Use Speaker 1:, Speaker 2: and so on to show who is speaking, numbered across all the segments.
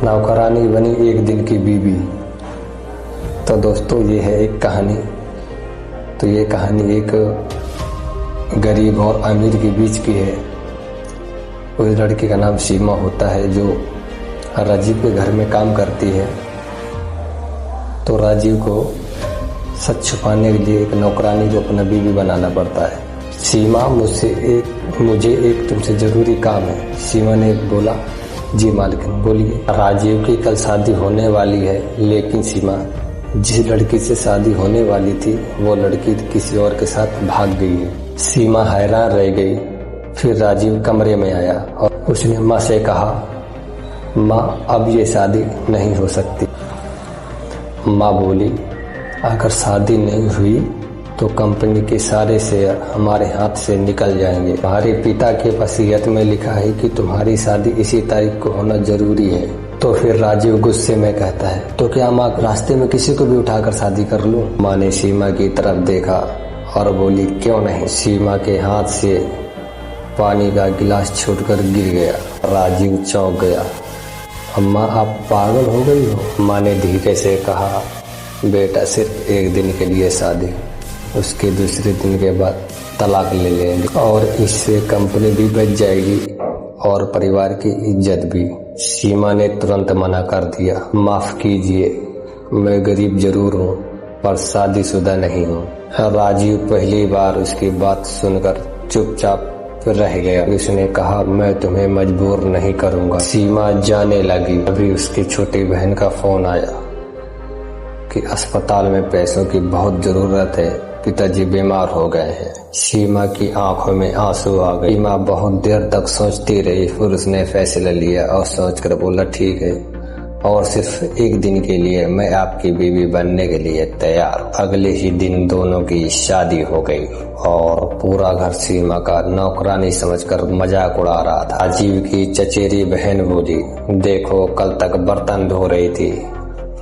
Speaker 1: नौकरानी बनी एक दिन की बीवी। तो दोस्तों ये है एक कहानी। तो ये कहानी एक गरीब और अमीर के बीच की है। उस लड़की का नाम सीमा होता है जो राजीव के घर में काम करती है। तो राजीव को सच छुपाने के लिए एक नौकरानी को अपना बीवी बनाना पड़ता है। सीमा मुझे एक तुमसे ज़रूरी काम है। सीमा ने बोला, जी मालकिन बोलिए। राजीव की कल शादी होने वाली है, लेकिन सीमा जिस लड़की से शादी होने वाली थी वो लड़की किसी और के साथ भाग गई है। सीमा हैरान रह गई। फिर राजीव कमरे में आया और उसने माँ से कहा, माँ अब ये शादी नहीं हो सकती। माँ बोली, अगर शादी नहीं हुई तो कंपनी के सारे शेयर हमारे हाथ से निकल जाएंगे। तुम्हारे पिता के वसीयत में लिखा है कि तुम्हारी शादी इसी तारीख को होना जरूरी है। तो फिर राजीव गुस्से में कहता है, तो क्या माँ रास्ते में किसी को भी उठाकर शादी कर लूं? माँ ने सीमा की तरफ देखा और बोली, क्यों नहीं। सीमा के हाथ से पानी का गिलास छूटकर गिर गया। राजीव चौंक गया। अम्मा आप पागल हो गई हो? माँ ने धीरे से कहा, बेटा सिर्फ एक दिन के लिए शादी, उसके दूसरे दिन के बाद तलाक ले लेंगे और इससे कंपनी भी बच जाएगी और परिवार की इज्जत भी। सीमा ने तुरंत मना कर दिया, माफ कीजिए, मैं गरीब जरूर हूँ पर शादीशुदा नहीं हूँ। राजीव पहली बार उसकी बात सुनकर चुपचाप रह गया। उसने कहा, मैं तुम्हें मजबूर नहीं करूँगा। सीमा जाने लगी। अभी उसकी छोटी बहन का फोन आया कि अस्पताल में पैसों की बहुत जरूरत है, पिताजी बीमार हो गए हैं। सीमा की आंखों में आंसू आ गए। सीमा बहुत देर तक सोचती रही, फिर उसने फैसला लिया और सोचकर बोला, ठीक है, और सिर्फ एक दिन के लिए मैं आपकी बीवी बनने के लिए तैयार। अगले ही दिन दोनों की शादी हो गई और पूरा घर सीमा का नौकरानी समझकर मजाक उड़ा रहा था। राजीव की चचेरी बहन बोली, देखो कल तक बर्तन धो रही थी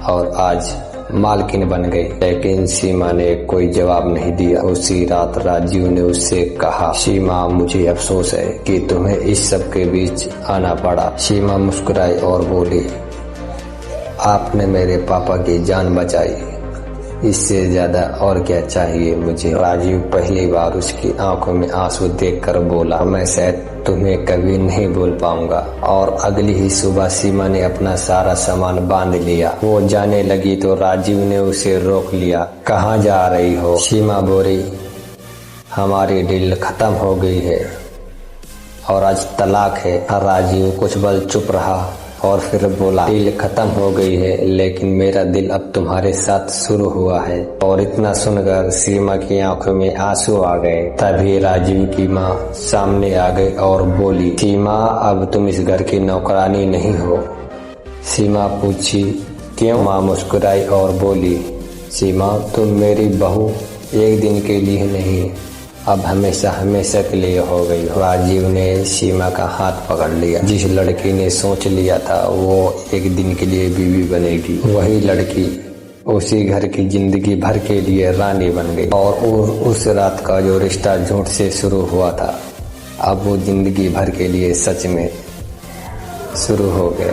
Speaker 1: और आज मालकिन बन गई। लेकिन सीमा ने कोई जवाब नहीं दिया। उसी रात राजीव ने उससे कहा, सीमा मुझे अफसोस है कि तुम्हें इस सब के बीच आना पड़ा। सीमा मुस्कुराई और बोली, आपने मेरे पापा की जान बचाई, इससे ज्यादा और क्या चाहिए मुझे। राजीव पहली बार उसकी आंखों में आंसू देखकर बोला, मैं शायद तुम्हें कभी नहीं भूल पाऊंगा। और अगली ही सुबह सीमा ने अपना सारा सामान बांध लिया। वो जाने लगी तो राजीव ने उसे रोक लिया। कहाँ जा रही हो? सीमा बोली, हमारी डील खत्म हो गई है और आज तलाक है। राजीव कुछ पल चुप रहा और फिर बोला, डील खत्म हो गई है लेकिन मेरा दिल अब तुम्हारे साथ शुरू हुआ है। और इतना सुनकर सीमा की आंखों में आंसू आ गए। तभी राजीव की माँ सामने आ गई और बोली, सीमा अब तुम इस घर की नौकरानी नहीं हो। सीमा पूछी, क्यों? माँ मुस्कुराई और बोली, सीमा तुम मेरी बहू एक दिन के लिए नहीं, अब हमेशा हमेशा के लिए हो गई। राजीव ने सीमा का हाथ पकड़ लिया। जिस लड़की ने सोच लिया था वो एक दिन के लिए बीवी बनेगी, वही लड़की उसी घर की जिंदगी भर के लिए रानी बन गई। और उस रात का जो रिश्ता झूठ से शुरू हुआ था, अब वो जिंदगी भर के लिए सच में शुरू हो गया।